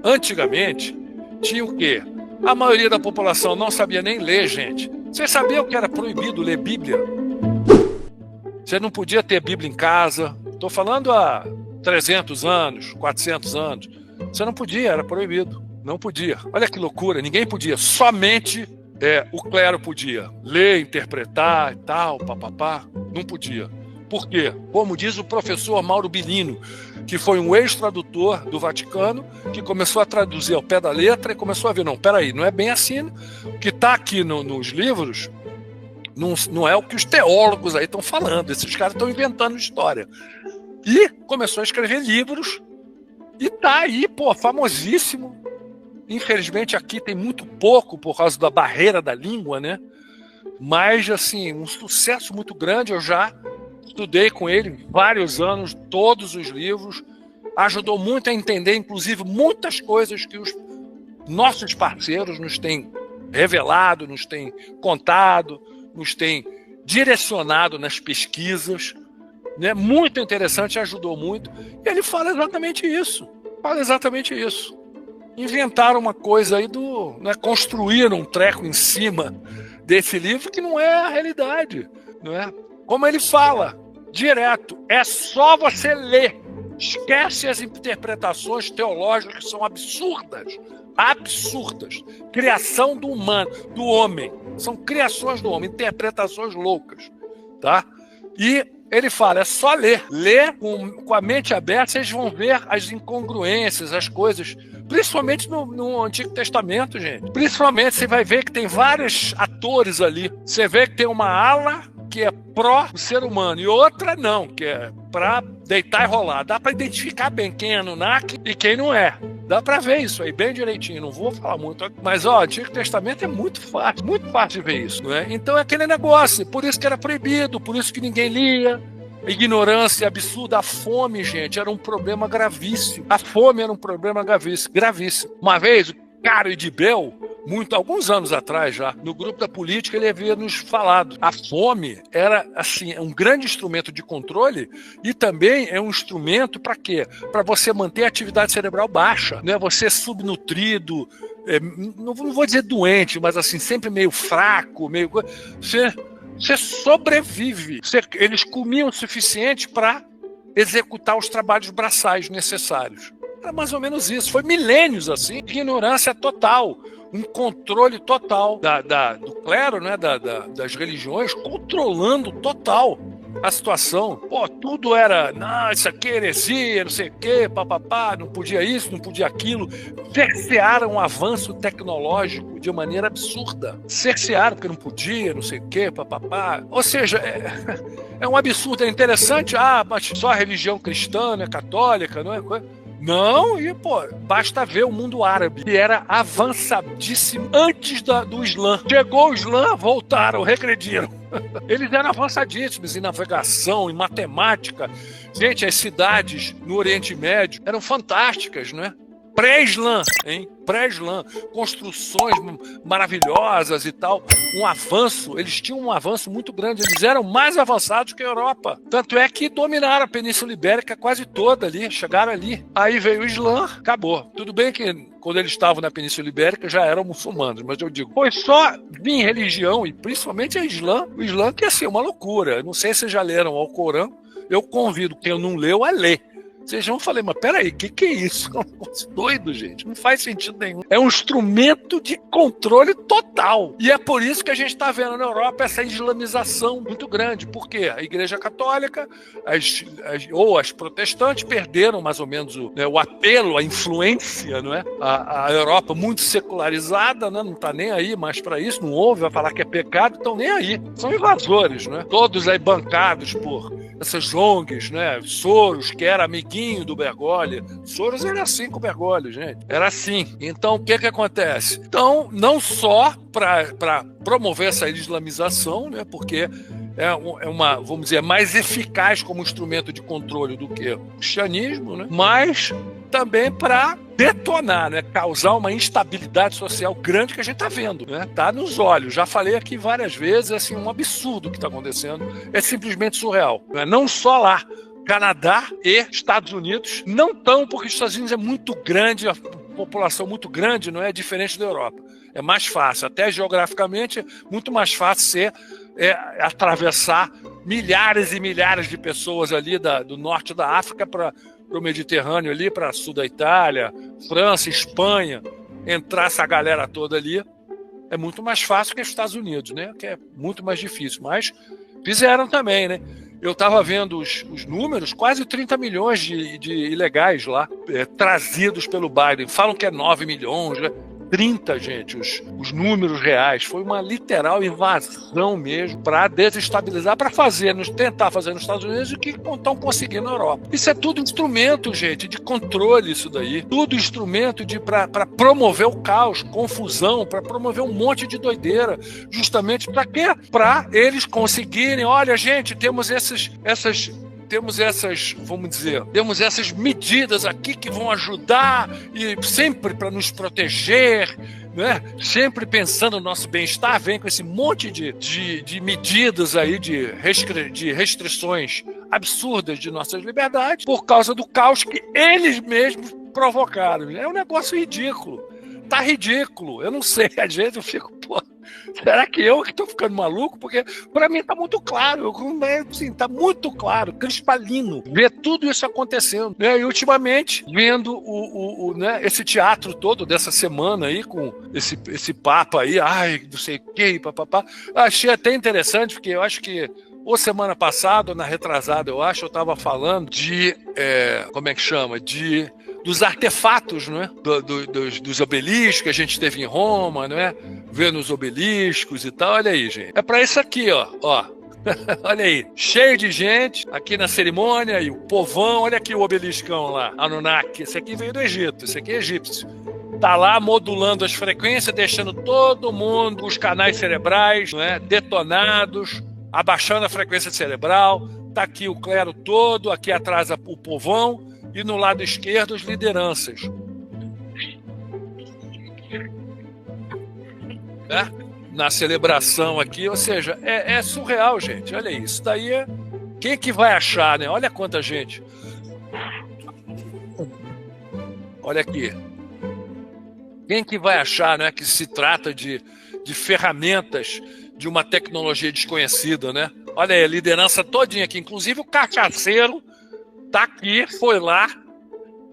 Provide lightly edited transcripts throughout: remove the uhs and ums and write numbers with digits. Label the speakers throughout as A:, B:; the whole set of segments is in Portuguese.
A: Antigamente, tinha o quê? A maioria da população não sabia nem ler, gente. Você sabia que era proibido ler Bíblia? Você não podia ter Bíblia em casa. Estou falando há 300 anos, 400 anos. Você não podia, era proibido. Não podia. Olha que loucura, ninguém podia. Somente o clero podia ler, interpretar e tal, papapá. Não podia. Por quê? Como diz o professor Mauro Bilino, que foi um ex-tradutor do Vaticano, que começou a traduzir ao pé da letra e começou a ver, não, peraí, não é bem assim. O que está aqui nos livros não é o que os teólogos aí estão falando. Esses caras estão inventando história. E começou a escrever livros e tá aí, pô, famosíssimo. Infelizmente aqui tem muito pouco por causa da barreira da língua, né? Mas, assim, um sucesso muito grande. Eu já estudei com ele vários anos, todos os livros. Ajudou muito a entender, inclusive, muitas coisas que os nossos parceiros nos têm revelado, nos têm contado, nos têm direcionado nas pesquisas. Né? Muito interessante, ajudou muito. E ele fala exatamente isso. Fala exatamente isso. Inventaram uma coisa aí né, construíram um treco em cima desse livro que não é a realidade. Não é? Como ele fala, direto, é só você ler. Esquece as interpretações teológicas que são absurdas. Absurdas. Criação do humano, do homem. São criações do homem, interpretações loucas. Tá? E ele fala, é só ler. Ler com a mente aberta, vocês vão ver as incongruências, as coisas. Principalmente no Antigo Testamento, gente. Principalmente, você vai ver que tem vários atores ali. Você vê que tem uma ala que é pró-ser humano e outra não, que é para deitar e rolar. Dá para identificar bem quem é Anunnaki e quem não é. Dá para ver isso aí bem direitinho. Não vou falar muito, mas o Antigo Testamento é muito fácil de ver isso. Não é? Então é aquele negócio, por isso que era proibido, por isso que ninguém lia. A ignorância absurda, a fome, gente, era um problema gravíssimo. A fome era um problema gravíssimo. Uma vez, o Caro Idibel, alguns anos atrás já, no grupo da política, ele havia nos falado. A fome era, assim, um grande instrumento de controle e também é um instrumento para quê? Para você manter a atividade cerebral baixa, né? Você subnutrido, não vou dizer doente, mas assim, sempre meio fraco, Você sobrevive. Eles comiam o suficiente para executar os trabalhos braçais necessários. Era mais ou menos isso. Foi milênios assim, ignorância total, um controle total do clero, né, das religiões, controlando total a situação. Pô, tudo era, não, isso aqui é heresia, não sei o quê, papapá, não podia isso, não podia aquilo. Cercearam o avanço tecnológico de maneira absurda. Cercearam porque não podia, não sei o quê, papapá. Ou seja, é um absurdo, é interessante, mas só a religião cristã, né, católica, não é? Não, e pô, basta ver o mundo árabe, que era avançadíssimo antes do Islã. Chegou o Islã, voltaram, regrediram. Eles eram avançadíssimos em navegação, em matemática. Gente, as cidades no Oriente Médio eram fantásticas, não é? Pré-Islã, hein? Pré-Islã, construções maravilhosas e tal, um avanço, eles tinham um avanço muito grande, eles eram mais avançados que a Europa, tanto é que dominaram a Península Ibérica quase toda ali, chegaram ali, aí veio o Islã, acabou, tudo bem que quando eles estavam na Península Ibérica já eram muçulmanos, mas eu digo, foi só vir religião e principalmente o Islã que ia ser uma loucura, eu não sei se vocês já leram o Alcorão, eu convido quem não leu a ler. Vocês vão falar, mas peraí, o que é isso? É um negócio doido, gente. Não faz sentido nenhum. É um instrumento de controle total. E é por isso que a gente está vendo na Europa essa islamização muito grande. Porque a Igreja Católica ou as protestantes perderam mais ou menos o apelo, a influência, não é? A Europa muito secularizada, né? Não está nem aí mais para isso, não ouve, vai falar que é pecado, estão nem aí. São invasores, né? Todos aí bancados por essas ONGs, né? Soros, que era amiguinho do Bergoglio. Soros era assim com o Bergoglio, gente. Era assim. Então, o que acontece? Então, não só para promover essa islamização, né? Porque vamos dizer, mais eficaz como instrumento de controle do que o cristianismo, né? Mas também para detonar, né? Causar uma instabilidade social grande que a gente está vendo, né? Tá nos olhos. Já falei aqui várias vezes, assim, um absurdo que está acontecendo. É simplesmente surreal. Não só lá. Canadá e Estados Unidos não estão, porque os Estados Unidos é muito grande, a população muito grande, não é diferente da Europa. É mais fácil, até geograficamente, é muito mais fácil atravessar milhares e milhares de pessoas ali do norte da África para o Mediterrâneo, ali para sul da Itália, França, Espanha, entrar essa galera toda ali. É muito mais fácil que os Estados Unidos, né? Que é muito mais difícil, mas fizeram também, né? Eu estava vendo os números, quase 30 milhões de ilegais lá, trazidos pelo Biden. Falam que é 9 milhões, né? 30, gente, os números reais. Foi uma literal invasão mesmo para desestabilizar, para tentar fazer nos Estados Unidos o que estão conseguindo na Europa. Isso é tudo instrumento, gente, de controle, isso daí. Tudo instrumento para promover o caos, confusão, para promover um monte de doideira. Justamente para quê? Para eles conseguirem, olha, gente, temos essas, vamos dizer, temos essas medidas aqui que vão ajudar e sempre para nos proteger, né? Sempre pensando no nosso bem-estar, vem com esse monte de medidas aí, de restrições absurdas de nossas liberdades por causa do caos que eles mesmos provocaram. É um negócio ridículo. Tá ridículo. Eu não sei, às vezes eu fico, pô, será que eu que estou ficando maluco? Porque para mim está muito claro, está muito claro, cristalino, ver tudo isso acontecendo. Né? E ultimamente, vendo né, esse teatro todo dessa semana aí, com esse papo aí, ai, não sei o que, papapá, achei até interessante, porque eu acho que ou semana passada, ou na retrasada, eu estava falando de, como é que chama? Dos artefatos, não é? Dos obeliscos que a gente teve em Roma, não é? Vendo os obeliscos e tal. Olha aí, gente. É para isso aqui, ó. Olha aí. Cheio de gente aqui na cerimônia e o povão. Olha aqui o obeliscão lá, Anunnaki. Esse aqui veio do Egito, esse aqui é egípcio. Tá lá modulando as frequências, deixando todo mundo, os canais cerebrais, não é? Detonados, abaixando a frequência cerebral. Tá aqui o clero todo, aqui atrás o povão. E no lado esquerdo, as lideranças. Né? Na celebração aqui, ou seja, é surreal, gente. Olha isso. Daí quem que vai achar, né? Olha quanta gente. Olha aqui. Quem que vai achar, né, que se trata de ferramentas de uma tecnologia desconhecida, né? Olha aí, a liderança todinha aqui, inclusive o cachaceiro tá aqui, foi lá,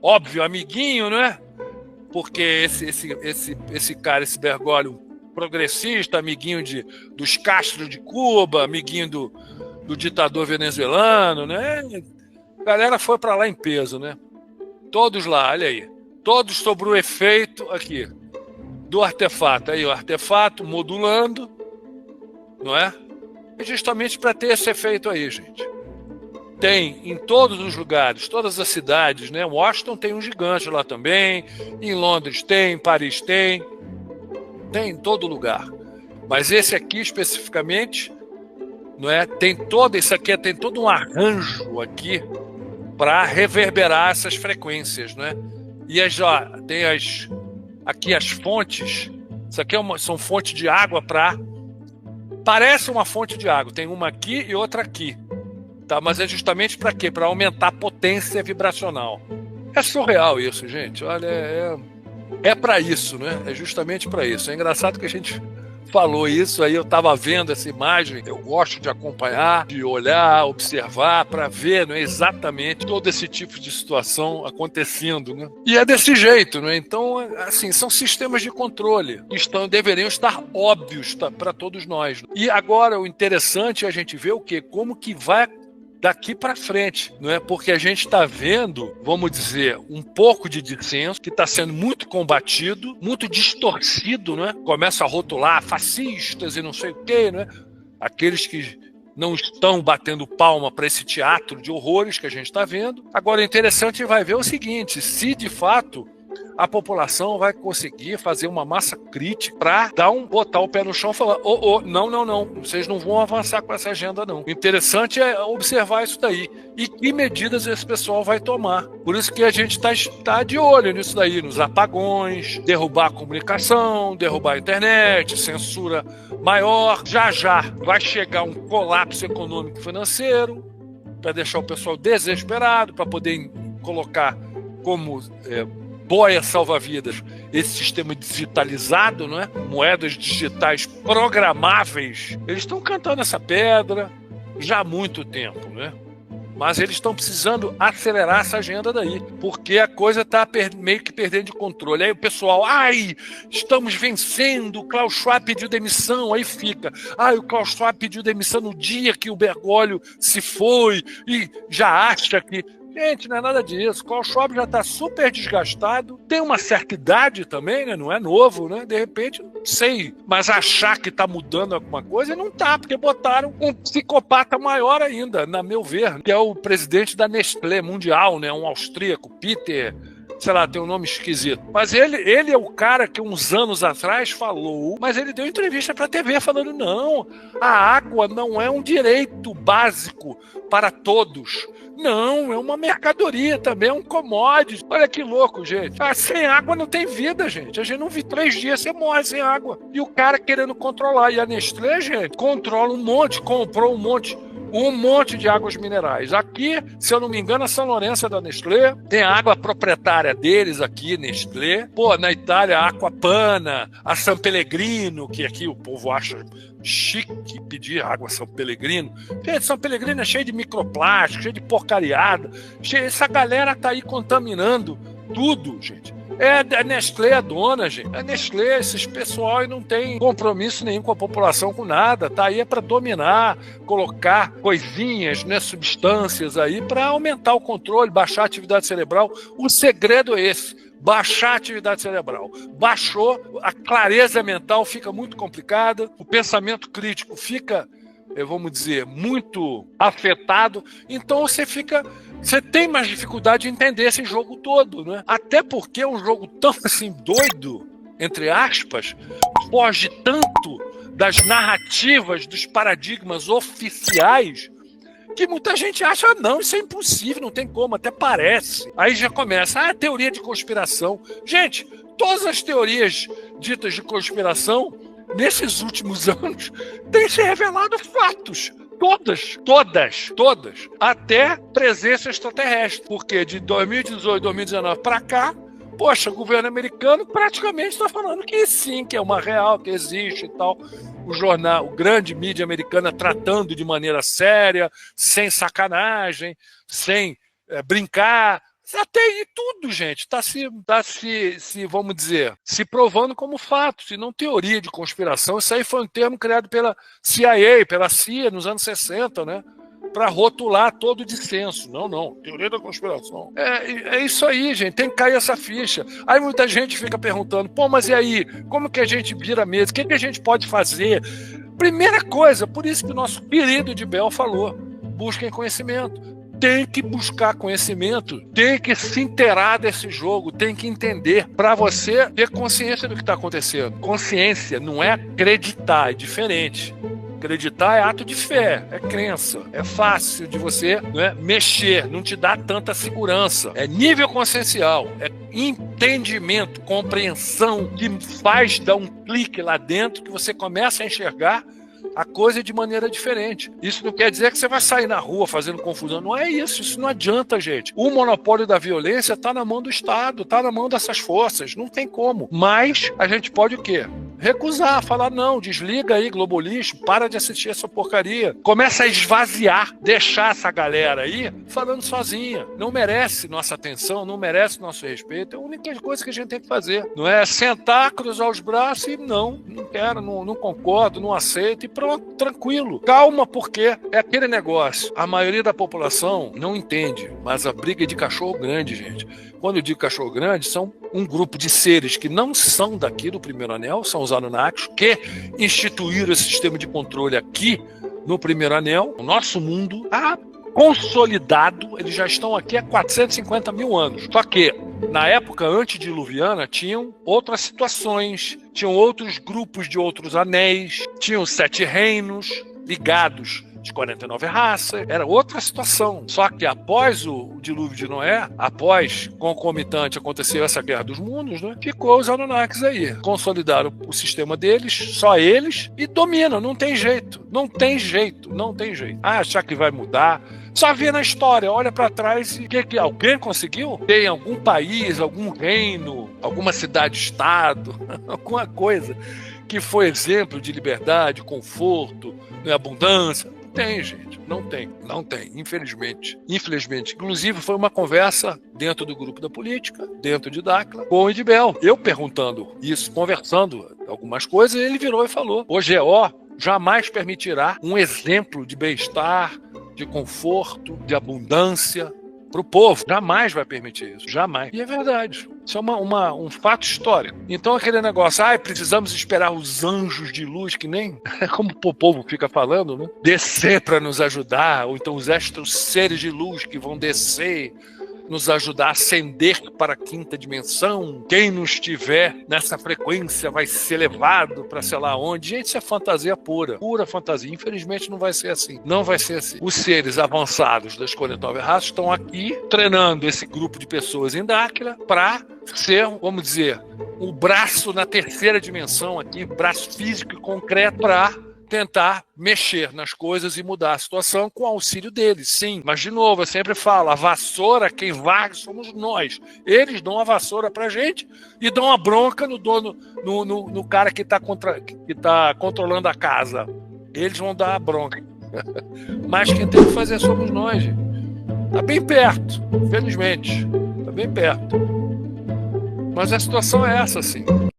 A: óbvio, amiguinho, né? Porque esse cara, esse Bergoglio, progressista, amiguinho dos Castro de Cuba, amiguinho do ditador venezuelano, né? A galera foi para lá em peso, né? Todos lá, olha aí. Todos sobre o efeito aqui do artefato. Aí o artefato modulando, não é? É justamente para ter esse efeito aí, gente. Tem em todos os lugares, todas as cidades, né? Washington tem um gigante lá também, em Londres tem, em Paris tem em todo lugar. Mas esse aqui especificamente, não é? Tem todo um arranjo aqui para reverberar essas frequências, não é? E tem aqui as fontes. Isso aqui são fontes de água parece uma fonte de água. Tem uma aqui e outra aqui. Tá, mas é justamente para quê? Para aumentar a potência vibracional. É surreal isso, gente. Olha, é para isso, né? É justamente para isso. É engraçado que a gente falou isso, aí eu estava vendo essa imagem, eu gosto de acompanhar, de olhar, observar, para ver, né, exatamente todo esse tipo de situação acontecendo, né? E é desse jeito, né? Então, assim, são sistemas de controle que deveriam estar óbvios para todos nós. E agora o interessante é a gente ver o quê? Como que vai daqui para frente, não é? Porque a gente está vendo, vamos dizer, um pouco de dissenso que está sendo muito combatido, muito distorcido, não é? Começa a rotular fascistas e não sei o quê, não é? Aqueles que não estão batendo palma para esse teatro de horrores que a gente está vendo. Agora, é interessante vai ver o seguinte: se de fato a população vai conseguir fazer uma massa crítica para botar o pé no chão e falar: não, vocês não vão avançar com essa agenda, não. O interessante é observar isso daí e que medidas esse pessoal vai tomar. Por isso que a gente está de olho nisso daí, nos apagões, derrubar a comunicação, derrubar a internet, censura maior. Já vai chegar um colapso econômico e financeiro para deixar o pessoal desesperado, para poder colocar como boia salva-vidas, esse sistema digitalizado, não é? Moedas digitais programáveis, eles estão cantando essa pedra já há muito tempo, né? Mas eles estão precisando acelerar essa agenda daí, porque a coisa está meio que perdendo de controle. Aí o pessoal, estamos vencendo, o Klaus Schwab pediu demissão, aí fica, o Klaus Schwab pediu demissão no dia que o Bergoglio se foi, e já acha que... Gente, não é nada disso. O Klaus Schwab já está super desgastado, tem uma certa idade também, né? Não é novo, né? De repente, não sei, mas achar que está mudando alguma coisa, não está, porque botaram um psicopata maior ainda, na meu ver, que é o presidente da Nestlé Mundial, né? Um austríaco, Peter... sei lá, tem um nome esquisito. Mas ele é o cara que uns anos atrás falou, mas ele deu entrevista para a TV falando, não, a água não é um direito básico para todos. Não, é uma mercadoria também, é um commodity. Olha que louco, gente. Sem água não tem vida, gente. A gente não vive 3 dias, você morre sem água. E o cara querendo controlar. E a Nestlé, gente, controla um monte, comprou um monte de águas minerais. Aqui, se eu não me engano, a São Lourenço é da Nestlé. Tem a água proprietária deles aqui, Nestlé. Pô, na Itália, a Aquapana, a San Pellegrino, que aqui o povo acha chique pedir água São Pellegrino. Gente, São Pellegrino é cheio de microplástico, cheio de porcariada. Essa galera tá aí contaminando tudo, gente. A Nestlé é dona, gente. A Nestlé, esses pessoal, não tem compromisso nenhum com a população, com nada. Tá aí para dominar, colocar coisinhas, né, substâncias aí para aumentar o controle, baixar a atividade cerebral. O segredo é esse. Baixar a atividade cerebral. Baixou, a clareza mental fica muito complicada, o pensamento crítico fica, vamos dizer, muito afetado, então você tem mais dificuldade de entender esse jogo todo, né? Até porque é um jogo tão assim doido, entre aspas, foge tanto das narrativas, dos paradigmas oficiais, que muita gente acha, não, isso é impossível, não tem como, até parece. Aí já começa, teoria de conspiração. Gente, todas as teorias ditas de conspiração, nesses últimos anos, têm se revelado fatos. Todas. Até presença extraterrestre. Porque de 2018, 2019 para cá, poxa, o governo americano praticamente está falando que sim, que é uma real, que existe e tal. O grande mídia americana tratando de maneira séria, sem sacanagem, sem brincar. Até aí tudo, gente, está vamos dizer, se provando como fato, se não teoria de conspiração. Isso aí foi um termo criado pela CIA, pela CIA, nos anos 60, né? Para rotular todo o dissenso. Não, teoria da conspiração. É isso aí, gente, tem que cair essa ficha. Aí muita gente fica perguntando, mas e aí, como que a gente vira a mesa? O que a gente pode fazer? Primeira coisa, por isso que o nosso querido de Bell falou, busquem conhecimento. Tem que buscar conhecimento, tem que se inteirar desse jogo, tem que entender, para você ter consciência do que está acontecendo. Consciência não é acreditar, é diferente. Acreditar é ato de fé, é crença, é fácil de você, né, mexer, não te dá tanta segurança. É nível consciencial, é entendimento, compreensão, que faz dar um clique lá dentro, que você começa a enxergar a coisa de maneira diferente. Isso não quer dizer que você vai sair na rua fazendo confusão. Não é isso não adianta, gente. O monopólio da violência está na mão do Estado, está na mão dessas forças, não tem como. Mas a gente pode o quê? Recusar, falar não, desliga aí, Globolixo, para de assistir essa porcaria. Começa a esvaziar, deixar essa galera aí falando sozinha. Não merece nossa atenção, não merece nosso respeito. É a única coisa que a gente tem que fazer. Não é sentar, cruzar os braços e não quero, não concordo, não aceito e pronto, tranquilo. Calma, porque é aquele negócio. A maioria da população não entende, mas a briga é de cachorro grande, gente. Quando eu digo cachorro grande, são um grupo de seres que não são daqui do Primeiro Anel, são os Anunnakis, que instituíram esse sistema de controle aqui no Primeiro Anel. O nosso mundo consolidado, eles já estão aqui há 450 mil anos. Só que, na época antediluviana, tinham outras situações, tinham outros grupos de outros anéis, tinham 7 reinos ligados de 49 raças, era outra situação. Só que após o dilúvio de Noé, após concomitante aconteceu essa guerra dos mundos, né? Ficou os Anunnakis aí. Consolidaram o sistema deles, só eles, e dominam, não tem jeito. Não tem jeito, não tem jeito. Ah, achar que vai mudar. Só vê na história, olha para trás e que alguém conseguiu? Tem algum país, algum reino, alguma cidade-estado, alguma coisa que foi exemplo de liberdade, conforto, abundância? Não tem, gente, não tem, infelizmente. Infelizmente. Inclusive, foi uma conversa dentro do grupo da política, dentro de Dáquila, com o Edibel. Eu perguntando isso, conversando algumas coisas, ele virou e falou: o GO jamais permitirá um exemplo de bem-estar, de conforto, de abundância para o povo. Jamais vai permitir isso, jamais. E é verdade. Isso é um fato histórico. Então aquele negócio, precisamos esperar os anjos de luz, que nem, como o povo fica falando, né? Descer para nos ajudar, ou então os extras seres de luz que vão descer, nos ajudar a ascender para a quinta dimensão. Quem não estiver nessa frequência vai ser levado para sei lá onde. Gente, isso é fantasia pura fantasia. Infelizmente não vai ser assim. Não vai ser assim. Os seres avançados das 49 raças estão aqui treinando esse grupo de pessoas em Dáquila para ser, vamos dizer, o braço na terceira dimensão aqui, braço físico e concreto para tentar mexer nas coisas e mudar a situação com o auxílio deles, sim. Mas, de novo, eu sempre falo, a vassoura, quem varre somos nós. Eles dão a vassoura pra gente e dão a bronca no dono, no cara que tá controlando a casa. Eles vão dar a bronca. Mas quem tem que fazer somos nós, gente. Tá bem perto, felizmente. Tá bem perto. Mas a situação é essa, sim.